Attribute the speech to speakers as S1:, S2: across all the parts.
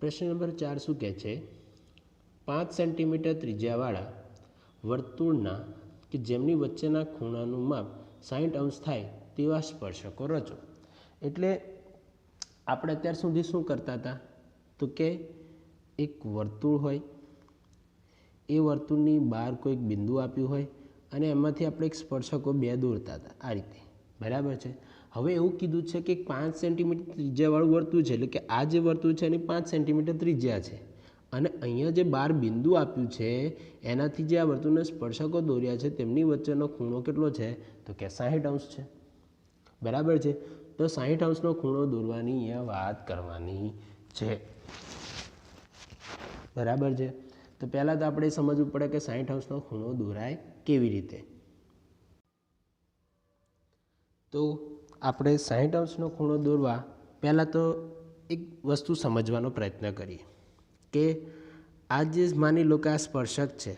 S1: प्रश्न नंबर 4 શું કહે છે 5 સેન્ટીમીટર ત્રિજ્યાવાળા વર્તુળના કે જેમની વચ્ચેના ખૂણાનું માપ 60 અંશ થાય તેવા સ્પર્શકો રચો। એટલે આપણે અત્યાર સુધી શું કરતા હતા તો કે એક વર્તુળ હોય, એ વર્તુળની બહાર કોઈક બિંદુ આપ્યું હોય અને એમાંથી આપણે એક સ્પર્શકો બે દોરતા હતા આ રીતે, બરાબર છે। હવે એવું કીધું છે કે 5 સેન્ટીમીટર ત્રિજ્યાવાળું વર્તુળ છે, એટલે કે આ જે વર્તુળ છે એની 5 સેન્ટીમીટર ત્રિજ્યા છે અને અહીંયા જે 12 બિંદુ આપ્યું છે એનાથી જે આ વર્તુળના સ્પર્શકો દોર્યા છે તેમની વચ્ચેનો ખૂણો કેટલો છે તો કે 60 અંશ છે, બરાબર છે। તો 60 અંશનો ખૂણો દોરવાની અહીંયા વાત કરવાની છે, બરાબર છે। તો પહેલાં તો આપણે સમજવું પડે કે 60 અંશનો ખૂણો દોરાય કેવી રીતે। તો આપણે 60 અંશનો ખૂણો દોરવા પહેલાં તો એક વસ્તુ સમજવાનો પ્રયત્ન કરીએ કે આ જે માની લો કે આ સ્પર્શક છે,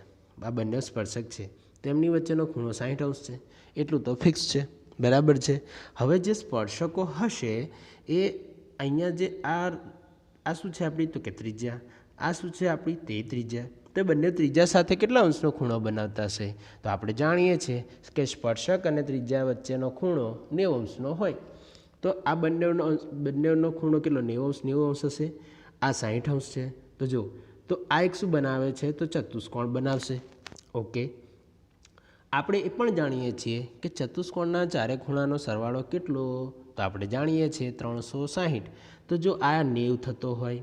S1: આ બંને સ્પર્શક છે તેમની વચ્ચેનો ખૂણો 60 અંશ છે, એટલું તો ફિક્સ છે, બરાબર છે। હવે જે સ્પર્શકો હશે એ અહીંયા જે આ શું છે આપણી તો કે ત્રિજ્યા, આ શું છે આપણી તે ત્રિજ્યા, તો બંને ત્રિજ્યા સાથે કેટલા અંશનો ખૂણો બનાવતા હશે તો આપણે જાણીએ છીએ કે સ્પર્શક અને ત્રિજ્યા વચ્ચેનો ખૂણો 90 અંશનો હોય। તો આ બંનેનો ખૂણો કેટલો 90 અંશ હશે, આ 60 અંશ છે। તો જો તો આ એક શું બનાવે છે તો ચતુષ્કોણ બનાવશે, ઓકે। આપણે એ પણ જાણીએ છીએ કે ચતુષ્કોણના ચારે ખૂણાનો સરવાળો કેટલો તો આપણે જાણીએ છીએ 360। તો જો આ 90 થતો હોય,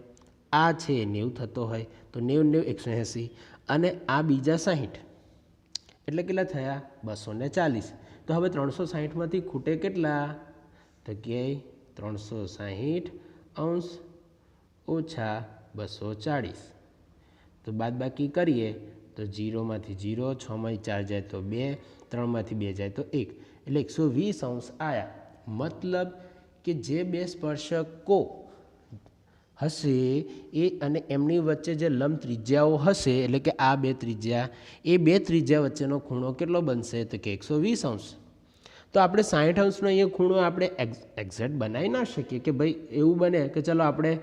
S1: આ છે 90 થતો હોય તો 90 180 અને આ બીજા 60 એટલે કેટલા થયા 240। તો હવે 360માંથી ખૂટે કેટલા તો કે 360 અંશ ઓછા 240, તો બાદબાકી કરીએ તો 0માંથી 0, 6માંથી 4 જાય તો 2, 3માંથી 2 જાય તો 1 એટલે 120 અંશ આવ્યા। મતલબ કે જે બે સ્પર્શકો હશે એ અને એમની વચ્ચે જે લંબ ત્રિજ્યાઓ હશે એટલે કે આ બે ત્રિજ્યા, એ બે ત્રિજ્યા વચ્ચેનો ખૂણો કેટલો બનશે તો કે 120 અંશ। તો આપણે 60 અંશનો અહીંયા ખૂણો આપણે એક્ઝેક્ટ બનાવી ના શકીએ કે ભાઈ એવું બને કે ચલો આપણે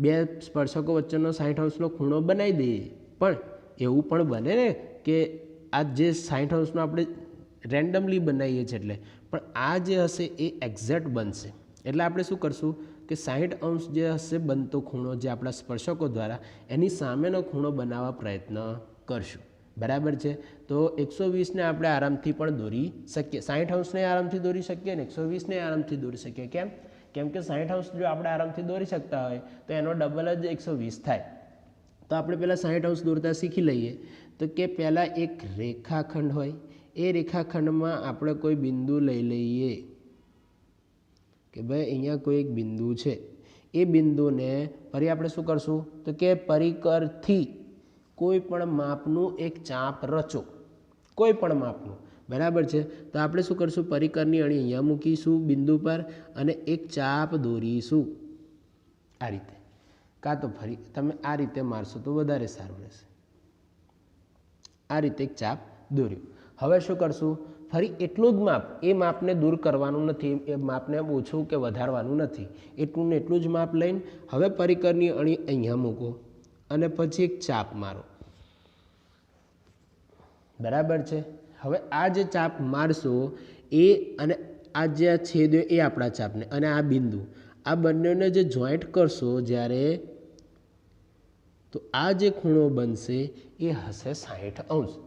S1: બે સ્પર્શકો વચ્ચેનો 60 અંશનો ખૂણો બનાવી દઈએ, પણ એવું પણ બને ને કે આ જે 60 અંશનો આપણે રેન્ડમલી બનાવીએ છીએ એટલે, પણ આ જે હશે એ એક્ઝેક્ટ બનશે। એટલે આપણે શું કરશું કે 60 અંશ જે હશે બનતો ખૂણો જે આપણા સ્પર્શકો દ્વારા એની સામેનો ખૂણો બનાવવા પ્રયત્ન કરશું, બરાબર છે। તો 120ને આપણે આરામથી પણ દોરી શકીએ, 60 અંશને આરામથી દોરી શકીએ ને 120ને આરામથી દોરી શકીએ। કેમ કે 60 અંશ જો આપણે આરામથી દોરી શકતા હોય તો એનો ડબલ જ 120 થાય। તો આપણે પહેલાં 60 અંશ દોરતા શીખી લઈએ। તો કે પહેલાં એક રેખાખંડ હોય, એ રેખાખંડમાં આપણે કોઈ બિંદુ લઈ લઈએ કે ભાઈ અહીંયા કોઈ એક બિંદુ છે, એ બિંદુને ફરી આપણે શું કરશું તો કે પરિકરથી કોઈ પણ માપનું એક ચાપ રચો, કોઈ પણ માપનું, બરાબર છે। તો આપણે શું કરશું પરિકરની અણી અહીંયા મૂકીશું બિંદુ પર અને એક ચાપ દોરીશું આ રીતે, કાં તો ફરી તમે આ રીતે મારશો તો વધારે સારું રહેશે, આ રીતે એક ચાપ દોર્યું। હવે શું કરશું ફરી એટલું જ માપ, એ માપને દૂર કરવાનું નથી, એ માપને ઓછું કે વધારવાનું નથી, એટલું ને એટલું જ માપ લઈને હવે પરિકરની અણી અહીંયા મૂકો અને પછી એક ચાપ મારો, બરાબર છે। હવે આ જે ચાપ મારશો એ અને આ જે છેદ એ આપણા ચાપને અને આ બિંદુ, આ બંનેને જે જોઈન્ટ કરશો જ્યારે તો આ જે ખૂણો બનશે એ હશે 60 અંશ।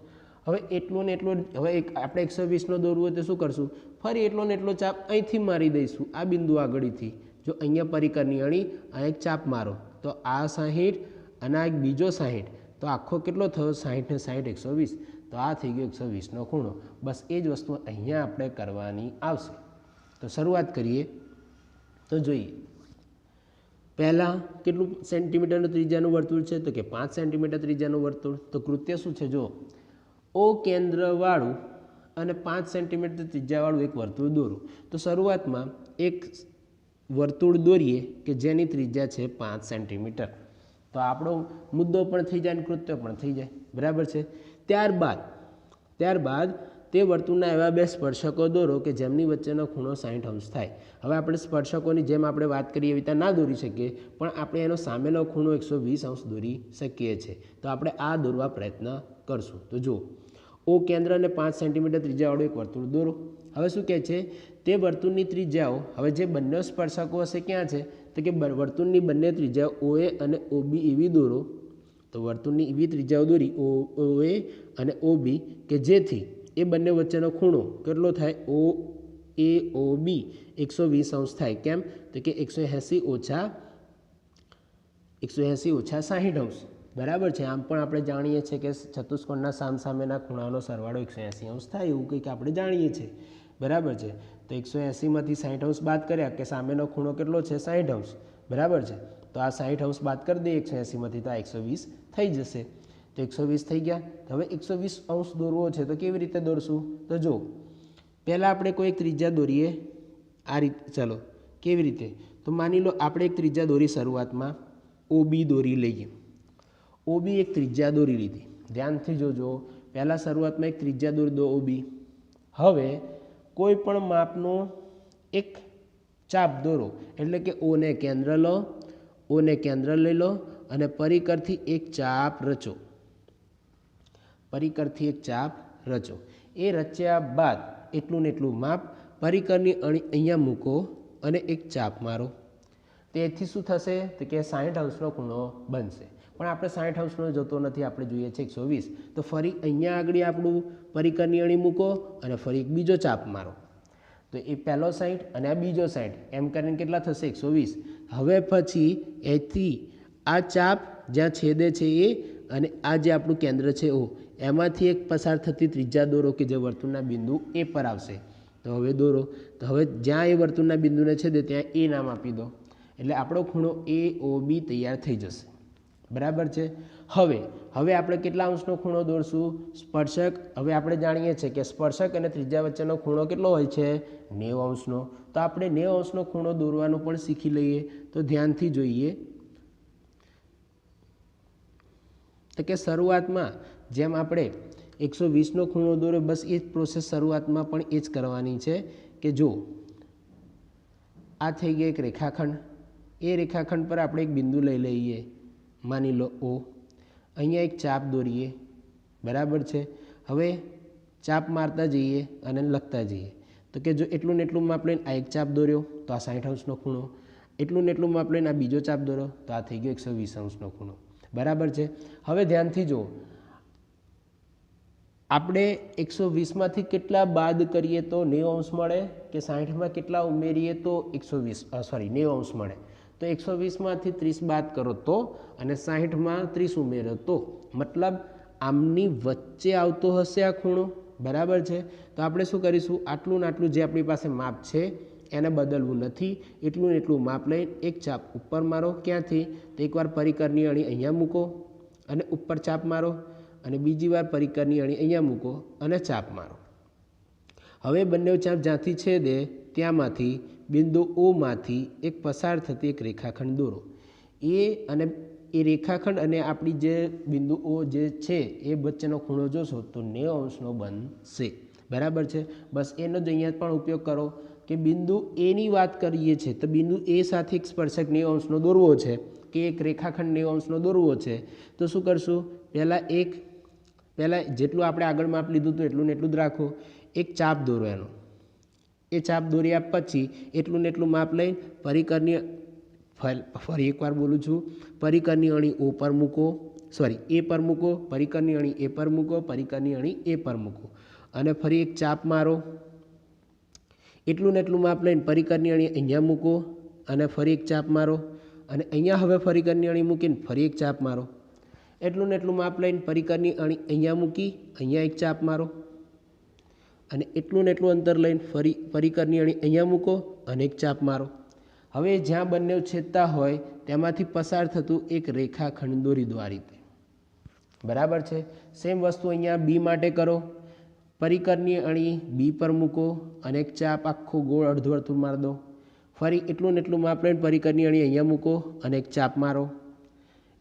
S1: હવે એટલું ને એટલું, હવે આપણે 120નો દોરવું હોય તો શું કરશું ફરી એટલો ને એટલો ચાપ અહીંથી મારી દઈશું આ બિંદુ આગળથી, જો અહીંયા પરિકરની અણી આ એક ચાપ મારો તો આ 60 અને આ એક બીજો 60, તો આખો કેટલો થયો 60 ને 60 120, તો આ થઈ ગયો 120નો ખૂણો। બસ એ જ વસ્તુ અહીંયા આપણે કરવાની આવશે। તો શરૂઆત કરીએ તો જોઈએ પહેલાં કેટલું સેન્ટીમીટરનું ત્રિજ્યાનું વર્તુળ છે તો કે 5 સેન્ટીમીટર ત્રિજ્યાનું વર્તુળ। તો કૃત્ય શું છે જો ઓ કેન્દ્રવાળું અને 5 સેન્ટીમીટર ત્રિજ્યાવાળું એક વર્તુળ દોરું। તો શરૂઆતમાં એક વર્તુળ દોરીએ કે જેની ત્રિજ્યા છે 5 સેન્ટીમીટર, તો આપણો મુદ્દો પણ થઈ જાય અને કૃત્ય પણ થઈ જાય, બરાબર છે। ત્યારબાદ તે વર્તુળના એવા બે સ્પર્શકો દોરો કે જેમની વચ્ચેનો ખૂણો 60 અંશ થાય. હવે આપણે સ્પર્શકોની જેમ આપણે વાત કરીએ એવી રીતે ના દોરી શકીએ, પણ આપણે એનો સામેનો ખૂણો 120 અંશ દોરી શકીએ છીએ. તો આપણે આ દોરવા પ્રયત્ન કરશું. તો જુઓ, ઓ કેન્દ્ર અને 5 સેન્ટીમીટર ત્રિજ્યાવાળું એક વર્તુળ દોરો. હવે શું કહે છે, તે વર્તુળની ત્રિજ્યાઓ, હવે જે બંને સ્પર્શકો હશે ક્યાં છે, તો કે વર્તુળની બંને ત્રિજ્યાઓ OA અને OB એવી દોરો. તો વર્તુળની એવી ત્રિજ્યાઓ દોરી OA અને OB કે જેથી એ બંને વચ્ચેનો ખૂણો કેટલો થાય, OAOB 120 અંશ થાય. કેમ, તો કે 180 ઓછા 60 અંશ. બરાબર છે. આમ પણ આપણે જાણીએ છીએ કે ચતુષ્કોણના સામસામેના ખૂણાનો સરવાળો 180 અંશ થાય, એવું કંઈક આપણે જાણીએ છીએ. બરાબર છે. તો 180માંથી 60 અંશ બાદ કર્યા કે સામેનો ખૂણો કેટલો છે, 60 અંશ. બરાબર છે. તો આ 60 અંશ બાદ કરી દઈએ 180માંથી, તો આ 120 થઈ જશે. તો 120 થઈ ગયા. હવે 120 અંશ દોરવો છે તો કેવી રીતે દોરશું, તો જો પહેલાં આપણે કોઈ એક ત્રિજ્યા દોરીએ આ રીતે. ચલો, કેવી રીતે, તો માની લો આપણે એક ત્રિજ્યા દોરી શરૂઆતમાં, OB દોરી લઈએ. OB એક ત્રિજ્યા દોરી લીધી. ધ્યાનથી જોજો, પહેલાં શરૂઆતમાં એક ત્રિજ્યા દોરી દો OB. હવે કોઈ પણ માપનો એક ચાપ દોરો, એટલે કે ઓને કેન્દ્ર લો, ઓને કેન્દ્ર લઈ લો અને પરિકરથી એક ચાપ રચો. પરિકરથી એક ચાપ રચો. એ રચ્યા બાદ એટલું ને એટલું માપ પરિકરની અહીંયા મૂકો અને એક ચાપ મારો. તેથી શું થશે, તો કે 60 અંશનો ખૂણો બનશે. પણ આપણે 60 અંશનો જોતો નથી, આપણે જોઈએ છે 120. તો ફરી અહીંયા આગળ આપણું પરિકરની અણી મૂકો અને ફરી એક બીજો ચાપ મારો. તો એ પહેલો 60 અને આ બીજો 60, એમ કરીને કેટલા થશે, 120. હવે પછી એથી આ ચાપ જ્યાં છેદે છે એ અને આ જે આપણું કેન્દ્ર છે O, એમાંથી એક પસાર થતી ત્રિજ્યા દોરો કે જે વર્તુળના બિંદુ A પર આવશે. તો હવે દોરો. તો હવે જ્યાં એ વર્તુળના બિંદુને છેદે ત્યાં A નામ આપી દો, એટલે આપણો ખૂણો AOB તૈયાર થઈ જશે. બરાબર છે. હવે આપણે કેટલા અંશનો ખૂણો દોરશું, સ્પર્શક. હવે આપણે જાણીએ છીએ કે સ્પર્શક અને ત્રિજ્યા વચ્ચેનો ખૂણો કેટલો હોય છે, 90 અંશનો. તો આપણે 90 અંશનો ખૂણો દોરવાનું પણ શીખી લઈએ. તો ધ્યાનથી જોઈએ, તો કે શરૂઆતમાં જેમ આપણે 120નો ખૂણો દોર્યો, બસ એ જ પ્રોસેસ શરૂઆતમાં પણ એ જ કરવાની છે. કે જો આ થઈ ગયો એક રેખાખંડ, એ રેખાખંડ પર આપણે એક બિંદુ લઈ લઈએ, માની લો O. અહીંયા એક ચાપ દોરીએ. બરાબર છે. હવે ચાપ મારતા જઈએ અને લખતા જઈએ. તો કે જો એટલું ને એટલું માપ લઈને આ એક ચાપ દોર્યો તો આ 60 અંશનો ખૂણો, એટલું ને એટલું માપ લઈને આ બીજો ચાપ દોર્યો તો આ થઈ ગયો 120 અંશનો ખૂણો. બરાબર છે. હવે ધ્યાનથી જુઓ, આપણે 120માંથી કેટલા બાદ કરીએ તો 90 અંશ મળે, કે 60માં કેટલા ઉમેરીએ તો 90 અંશ મળે. તો 120માંથી 30 બાદ કરો તો, અને 60માં 30 ઉમેરો તો, મતલબ આમની વચ્ચે આવતો હશે આ ખૂણો. બરાબર છે. તો આપણે શું કરીશું, આટલું ને આટલું જે આપણી પાસે માપ છે એને બદલવું નથી. એટલું ને એટલું માપ લઈને એક ચાપ ઉપર મારો. ક્યાંથી, તો એકવાર પરિકરની અણી અહીંયા મૂકો અને ઉપર ચાપ મારો, અને બીજી વાર પરિકરની અણી અહીંયા મૂકો અને ચાપ મારો. હવે બંને ચાપ જ્યાંથી છેદે ત્યાંમાંથી બિંદુ O માંથી એક પસાર થતી એક રેખાખંડ દોરો. એ રેખાખંડ અને આપણી જે બિંદુ O જે છે એ વચ્ચેનો ખૂણો જોશો તો 90 અંશનો બનશે. બરાબર છે. બસ એનો જ અહીંયા પણ ઉપયોગ કરો કે બિંદુ Aની વાત કરીએ છીએ તો બિંદુ A સાથે એક સ્પર્શક 90 અંશનો દોરવો છે, કે એક રેખાખંડ 90 અંશનો દોરવો છે. તો શું કરશું, પહેલાં જેટલું આપણે આગળ માપ લીધું હતું એટલું ને એટલું જ રાખો. એક ચાપ દોરો એનો. એ ચાપ દોર્યા પછી એટલું ને એટલું માપ લઈને પરિકરની, ફરી એકવાર બોલું છું, પરિકરની અણી O પર મૂકો, A પર મૂકો, પરિકરની અણી A પર મૂકો, પરિકરની અણી A પર મૂકો અને ફરી એક ચાપ મારો. એટલું ને એટલું માપ લઈને પરિકરની અણી અહીંયા મૂકો અને ફરી એક ચાપ મારો, અને અહીંયા હવે પરિકરની અણી મૂકીને ફરી એક ચાપ મારો. એટલું ને એટલું માપ લઈને પરિકરની અણી અહીંયા મૂકી, અહીંયા એક ચાપ મારો, અને એટલું ને એટલું અંતર લઈને ફરી પરિકરની અણી અહીંયા મૂકો અને એક ચાપ મારો. હવે જ્યાં બંને છેદતા હોય તેમાંથી પસાર થતું એક રેખાખંડ દોરી દો આ રીતે. બરાબર છે. સેમ વસ્તુ અહીંયા B માટે કરો. પરિકરની અણી B પર મૂકો અને એક ચાપ આખો ગોળ અર્ધવર્તુળ માર દો. ફરી એટલું ને એટલું માપ લઈને પરિકરની અણી અહીંયા મૂકો અને એક ચાપ મારો.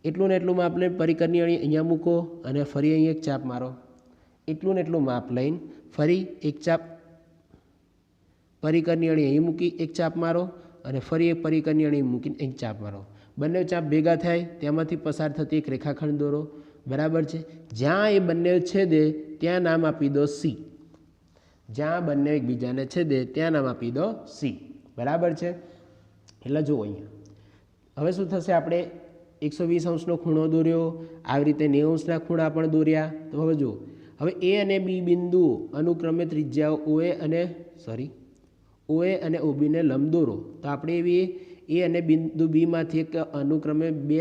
S1: એટલું ને એટલું માપ લઈને પરિકરની અણી અહીંયા મૂકો અને ફરી અહીં એક ચાપ મારો. એટલું ને એટલું માપ લઈને ફરી એક ચાપ પરિકરની અણી અહીં મૂકી એક ચાપ મારો અને ફરી એક પરિકરની અણી મૂકીને એક ચાપ મારો. બંને ચાપ ભેગા થાય તેમાંથી પસાર થતી એક રેખાખંડ દોરો. બરાબર છે. જ્યાં એ બંને છેદે ત્યાં નામ આપી દો સી. જ્યાં બંને એકબીજાને છેદે ત્યાં નામ આપી દો સી. બરાબર છે. એટલે જુઓ અહીંયા હવે શું થશે, આપણે 120 અંશનો ખૂણો દોર્યો, આવી રીતે 90 અંશના ખૂણા પણ દોર્યા. તો હવે જુઓ, હવે એ અને બી બિંદુ અનુક્રમે ત્રિજ્યાઓ OA અને OB ને લંબ દોરો. તો આપણે એવી એ અને બિંદુ બીમાંથી એક અનુક્રમે બે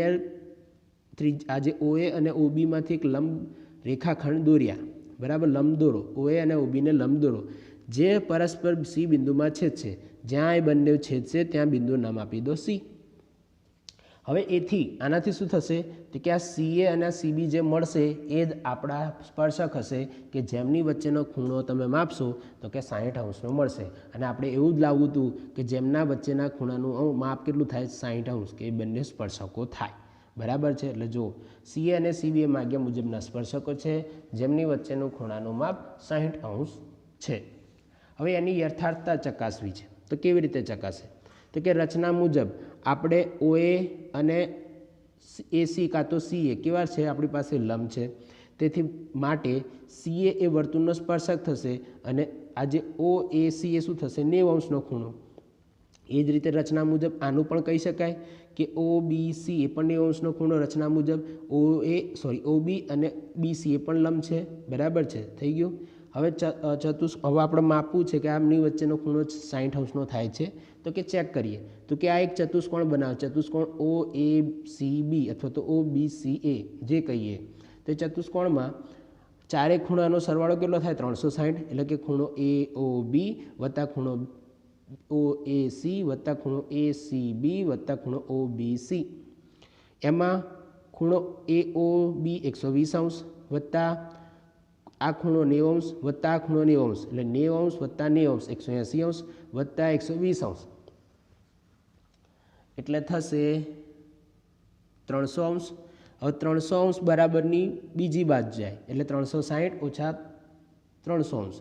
S1: આજે OA અને OB માંથી એક લંબ રેખાખંડ દોર્યા. બરાબર, લંબ દોરો. OA અને OB ને લંબ દોરો જે પરસ્પર સી બિંદુમાં છેદશે. જ્યાં એ બંને છેદશે ત્યાં બિંદુ નામ આપી દો સી. હવે એથી આનાથી શું થશે તો કે આ CA અને CB જે મળશે એ જ આપણા સ્પર્શક હશે કે જેમની વચ્ચેનો ખૂણો તમે માપશો તો કે 60 અંશનો મળશે. અને આપણે એવું જ લાવવું હતું કે જેમના વચ્ચેના ખૂણાનું માપ કેટલું થાય 60 અંશ, કે એ બંને સ્પર્શકો થાય. બરાબર છે. એટલે જો CA અને CB એ માગ્યા મુજબના સ્પર્શકો છે જેમની વચ્ચેનું ખૂણાનું માપ 60 અંશ છે. હવે એની યથાર્થતા ચકાસવી છે. તો કેવી રીતે ચકાસે તો કે રચના મુજબ આપણે OA અને AC કાં તો CA કેવા છે, આપણી પાસે લંબ છે. તેથી માટે CA એ વર્તુળનો સ્પર્શક થશે અને આજે OAC એ શું થશે 90 અંશનો ખૂણો. એ જ રીતે રચના મુજબ આનું પણ કહી શકાય કે OBC એ પણ 90 અંશનો ખૂણો રચના મુજબ. OB અને BC એ પણ લંબ છે. બરાબર છે, થઈ ગયું. હવે હવે આપણે માપવું છે કે આમની વચ્ચેનો ખૂણો 60 અંશનો થાય છે. તો કે ચેક કરીએ તો કે આ એક ચતુષ્કોણ બનાવે, ચતુષ્કોણ OACB અથવા તો OBCA જે કહીએ. તો ચતુષ્કોણમાં ચારે ખૂણાનો સરવાળો કેટલો થાય 360. એટલે કે ખૂણો AOB વત્તા ખૂણો OAC વત્તા ખૂણો ACB વત્તા ખૂણો OBC. એમાં ખૂણો AOB 120 અંશ વત્તા આ ખૂણો 90 અંશ વત્તા આ ખૂણો 90 અંશ, એટલે 90 અંશ વત્તા 90 અંશ 180 અંશ વત્તા 120 અંશ એટલે થશે 300 અંશ. હવે 300 અંશ બરાબરની બીજી બાજુ જાય એટલે 360 ઓછા 300 અંશ.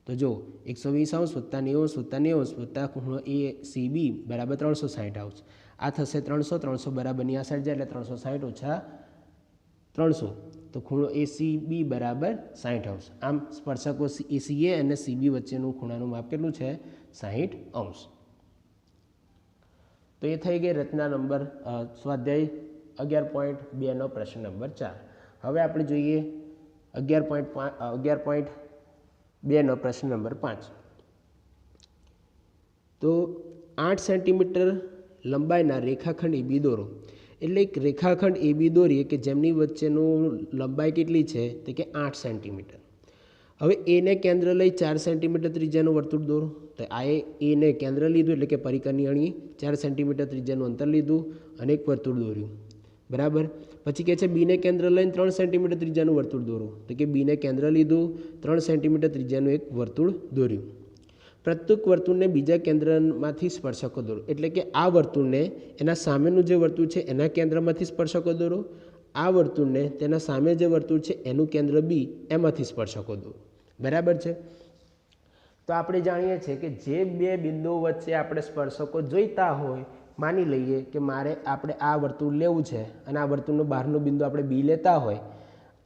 S1: તો જો 120 અંશ વત્તા 90 અંશ વત્તા 90 અંશ વત્તા ખૂણો ACB બરાબર 360 અંશ. આ થશે 300 બરાબરની આ સાઈડ જાય એટલે 360 ઓછા 300 તો ખૂણો ACB બરાબર 60 અંશ. આમ સ્પર્શકો CA અને CB વચ્ચેનું ખૂણાનું માપ કેટલું છે 60 અંશ. તો એ થઈ ગઈ રચના નંબર સ્વાધ્યાય 11.2 નો પ્રશ્ન નંબર 4. હવે આપણે જોઈએ 11.2 નો પ્રશ્ન નંબર 5. તો 8 સેન્ટીમીટર લંબાઈના રેખાખંડ AB દોરો. એટલે એક રેખાખંડ AB દોરીએ કે જેમની વચ્ચેનું લંબાઈ કેટલી છે તો કે 8 સેન્ટીમીટર. હવે એને કેન્દ્ર લઈ 4 સેન્ટીમીટર ત્રિજ્યાનું વર્તુળ દોરો. તો આ એને કેન્દ્ર લીધું એટલે કે પરિકરની અણી 4 સેન્ટીમીટર ત્રિજ્યાનું અંતર લીધું અને એક વર્તુળ દોર્યું. બરાબર. પછી કહે છે બીને કેન્દ્ર લઈને 3 સેન્ટીમીટર ત્રિજ્યાનું વર્તુળ દોરો. તો કે બીને કેન્દ્ર લીધું 3 સેન્ટીમીટર ત્રિજ્યાનું એક વર્તુળ દોર્યું. પ્રત્યેક વર્તુળને બીજા કેન્દ્રમાંથી સ્પર્શકો દોરો. એટલે કે આ વર્તુળને એના સામેનું જે વર્તુળ છે એના કેન્દ્રમાંથી સ્પર્શકો દોરો. આ વર્તુળને તેના સામે જે વર્તુળ છે એનું કેન્દ્ર બી એમાંથી સ્પર્શકો દોરો. બરાબર છે. તો આપણે જાણીએ છીએ કે જે બે બિંદુઓ વચ્ચે આપણે સ્પર્શકો જોઈતા હોય, માની લઈએ કે મારે આપણે આ વર્તુળ લેવું છે અને આ વર્તુળનું બહારનું બિંદુ આપણે બી લેતા હોય,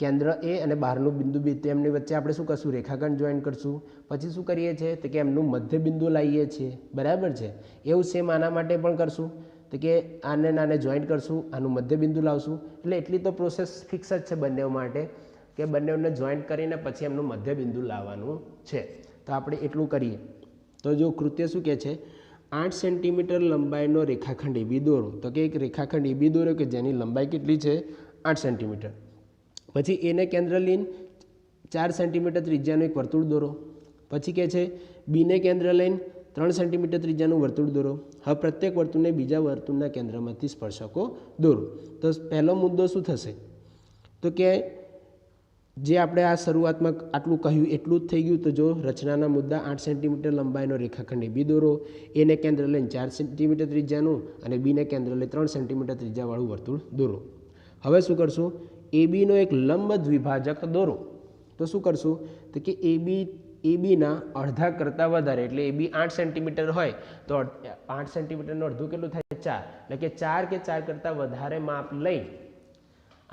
S1: કેન્દ્ર એ અને બહારનું બિંદુ બી, તેમની વચ્ચે આપણે શું કરશું રેખાખંડ જોઈન કરશું. પછી શું કરીએ છીએ તો કે એમનું મધ્ય બિંદુ લાવીએ છીએ. બરાબર છે. એવું સેમ આના માટે પણ કરશું. તો કે આને જોઈન્ટ કરશું, આનું મધ્ય બિંદુ લાવશું. એટલે એટલી તો પ્રોસેસ ફિક્સ જ છે બંને માટે કે બંનેને જોઈન્ટ કરીને પછી એમનું મધ્ય બિંદુ લાવવાનું છે. તો આપણે એટલું કરીએ. તો જો કૃત્ય શું કહે છે 8 સેન્ટીમીટર લંબાઈનો રેખાખંડ AB દોરો. તો કે એક રેખાખંડ AB દોરો કે જેની લંબાઈ કેટલી છે 8 સેન્ટીમીટર. પછી એને કેન્દ્ર લઈને 4 સેન્ટીમીટર ત્રિજ્યાનું એક વર્તુળ દોરો. પછી કહે છે બીને કેન્દ્ર લઈને 3 સેન્ટીમીટર ત્રિજ્યાનું વર્તુળ દોરો. હવે પ્રત્યેક વર્તુળને બીજા વર્તુળના કેન્દ્રમાંથી સ્પર્શકો દોરો. તો પહેલો મુદ્દો શું થશે તો કે જે આપણે આ શરૂઆતમાં આટલું કહ્યું એટલું જ થઈ ગયું. તો જો રચનાના મુદ્દા 8 સેન્ટીમીટર લંબાઈનો રેખાખંડ AB દોરો, એને કેન્દ્ર લઈને 4 સેન્ટીમીટર ત્રિજ્યાનું અને બીને કેન્દ્ર લઈને 3 સેન્ટીમીટર ત્રિજ્યાવાળું વર્તુળ દોરો. હવે શું કરશું AB નો એક લંબ દ્વિભાજક દોરો. તો શું કરશું તો કે એબીના અડધા કરતાં વધારે એટલે એબી 8 સેન્ટીમીટર હોય તો 8 સેન્ટીમીટરનું અડધું કેટલું થાય 4 એટલે કે 4 કે 4 કરતાં વધારે માપ લઈ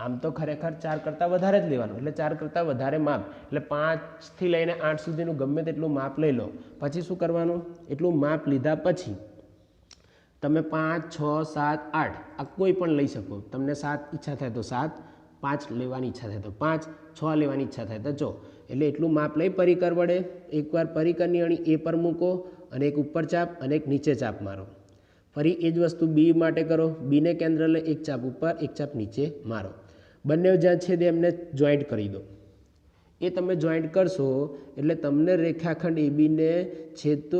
S1: આમ તો ખરેખર 4 કરતાં વધારે જ લેવાનું એટલે 4 કરતાં વધારે માપ એટલે 5 થી લઈને 8 સુધીનું ગમે તેટલું માપ લઈ લો પછી શું કરવાનું એટલું માપ લીધા પછી તમે 5 6 7 8 આ કોઈ પણ લઈ શકો તમને 7 ઈચ્છા થાય તો 7 5 લેવાની ઈચ્છા થાય તો 5 6 લેવાની ઈચ્છા થાય તો 6 એટલે એટલું માપ લઈ પરિકર વડે એકવાર પરિકરની અણી એ પર મૂકો અને એક ઉપર ચાપ અને એક નીચે ચાપ મારો ફરી એ જ વસ્તુ બી માટે કરો બીને કેન્દ્ર લઈ એક ચાપ ઉપર એક ચાપ નીચે મારો બંને જ્યાં છે તે એમને જોઈન્ટ કરી દો એ તમે જોઈન્ટ કરશો એટલે તમને રેખાખંડ એબીને છેદતો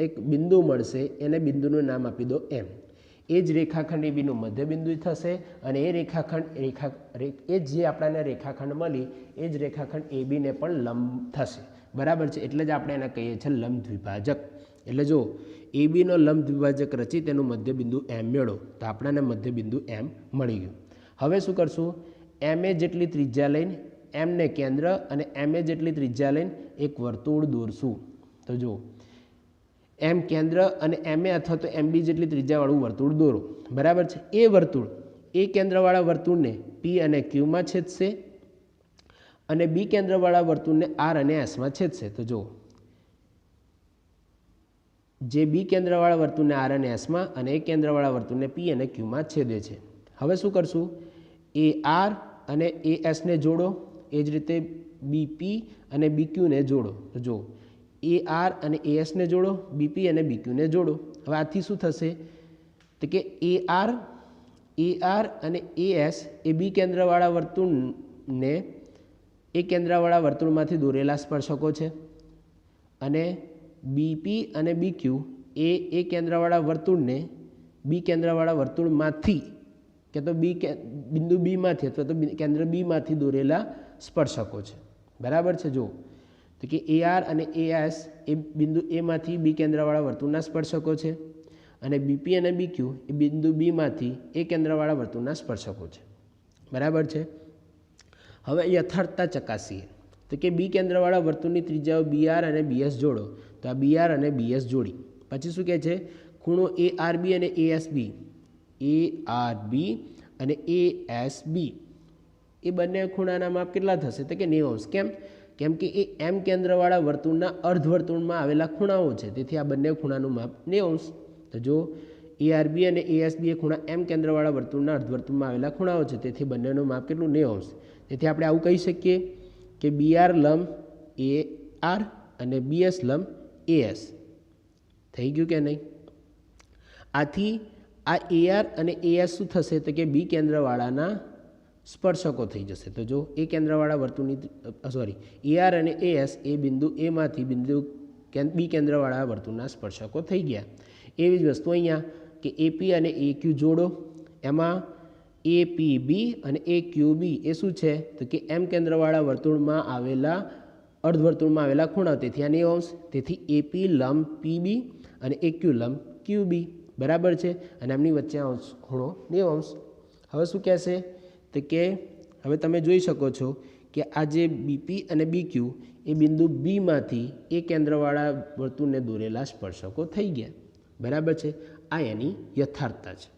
S1: એક બિંદુ મળશે એને બિંદુનું નામ આપી દો એમ એ જ રેખાખંડ એબીનું મધ્યબિંદુ થશે અને એ એ જે આપણને રેખાખંડ મળી એ જ રેખાખંડ એબીને પણ લંબ થશે બરાબર છે એટલે જ આપણે એને કહીએ છીએ લંબ દ્વિભાજક એટલે જો એબીનો લંબ દ્વિભાજક રચી તેનું મધ્યબિંદુ એમ મેળવો તો આપણને મધ્યબિંદુ એમ મળી ગયું હવે શું કરશું એમ એ જેટલી ત્રિજ્યા લઈને એમને કેન્દ્ર અને એમ એ જેટલી ત્રિજ્યા લઈને એક વર્તુળ દોરશું તો જો એમ કેન્દ્ર અને એમ એ અથવા તો એમ બી જેટલી ત્રિજ્યાવાળું વર્તુળ દોરો બરાબર છે એ વર્તુળ એ કેન્દ્રવાળા વર્તુળને પી અને ક્યુમાં છેદશે અને બી કેન્દ્રવાળા વર્તુળને આર અને એસમાં છેદશે તો જો જે બી કેન્દ્રવાળા વર્તુળને આર અને એસમાં અને એ કેન્દ્રવાળા વર્તુળને પી અને ક્યુમાં છેદે છે હવે શું કરશું એ આર અને એ એસને જોડો એ જ રીતે બીપી અને બીક્યુને જોડો તો જો એ આર અને એ એસને જોડો બીપી અને બીક્યુને જોડો હવે આથી શું થશે તો કે એ આર અને એ એસ એ બી કેન્દ્રવાળા વર્તુળને એ કેન્દ્રવાળા વર્તુળમાંથી દોરેલા સ્પર્શકો છે અને બીપી અને બીક્યુ એ કેન્દ્રવાળા વર્તુળને બી કેન્દ્રવાળા વર્તુળમાંથી કે તો બિંદુ બીમાંથી અથવા તો કેન્દ્ર બીમાંથી દોરેલા સ્પર્શકો છે બરાબર છે જો તો કે એ આર અને એ એસ એ બિંદુ એમાંથી બી કેન્દ્રવાળા વર્તુળના સ્પર્શકો છે અને બીપી અને બીક્યુ એ બિંદુ બીમાંથી એ કેન્દ્રવાળા વર્તુળના સ્પર્શકો છે બરાબર છે હવે યથાર્થતા ચકાસીએ તો કે બી કેન્દ્રવાળા વર્તુળની ત્રિજ્યાઓ બી આર અને બીએસ જોડો તો આ બી આર અને બીએસ જોડી પછી શું કહે છે ખૂણો એ આર બી અને એ એસ બી અને એ એસ બી એ બંને ખૂણાના માપ કેટલા થશે તો કે 90 કેમ કે એ એમ કેન્દ્રવાળા વર્તુળના અર્ધવર્તુળમાં આવેલા ખૂણાઓ છે તેથી આ બંને ખૂણાનું માપ 90 તો જો એ આર બી અને એ એસ બી એ ખૂણા એમ કેન્દ્રવાળા વર્તુળના અર્ધવર્તુળમાં આવેલા ખૂણાઓ છે તેથી બંનેનું માપ કેટલું 90 તેથી આપણે આવું કહી શકીએ કે બી આર લંબ એ આર અને બીએસ લંબ એ એસ થઈ ગયું કે નહીં આથી આ એ આર અને એ એસ શું થશે તો કે બી કેન્દ્રવાળાના સ્પર્શકો થઈ જશે તો જો એ કેન્દ્રવાળા વર્તુળની એ આર અને એ એસ એ બિંદુ એમાંથી બિંદુ બી કેન્દ્રવાળા વર્તુળના સ્પર્શકો થઈ ગયા એવી જ વસ્તુ અહીંયા કે એપી અને એ ક્યુ જોડો એમાં એ પી બી અને એ ક્યુ બી એ શું છે તો કે એમ કેન્દ્રવાળા વર્તુળમાં આવેલા અર્ધવર્તુળમાં આવેલા ખૂણા તેથી આ 90 તેથી એપી લંબ પીબી અને એ ક્યુ લંબ ક્યુબી બરાબર છે અને એમની વચ્ચે ખૂણો 90 હવે શું કહેશે તો કે હવે તમે જોઈ શકો છો કે આ જે બીપી અને બીક્યુ એ બિંદુ બીમાંથી એ કેન્દ્રવાળા વર્તુળને દોરેલા સ્પર્શકો થઈ ગયા બરાબર છે આ એની યથાર્થતા છે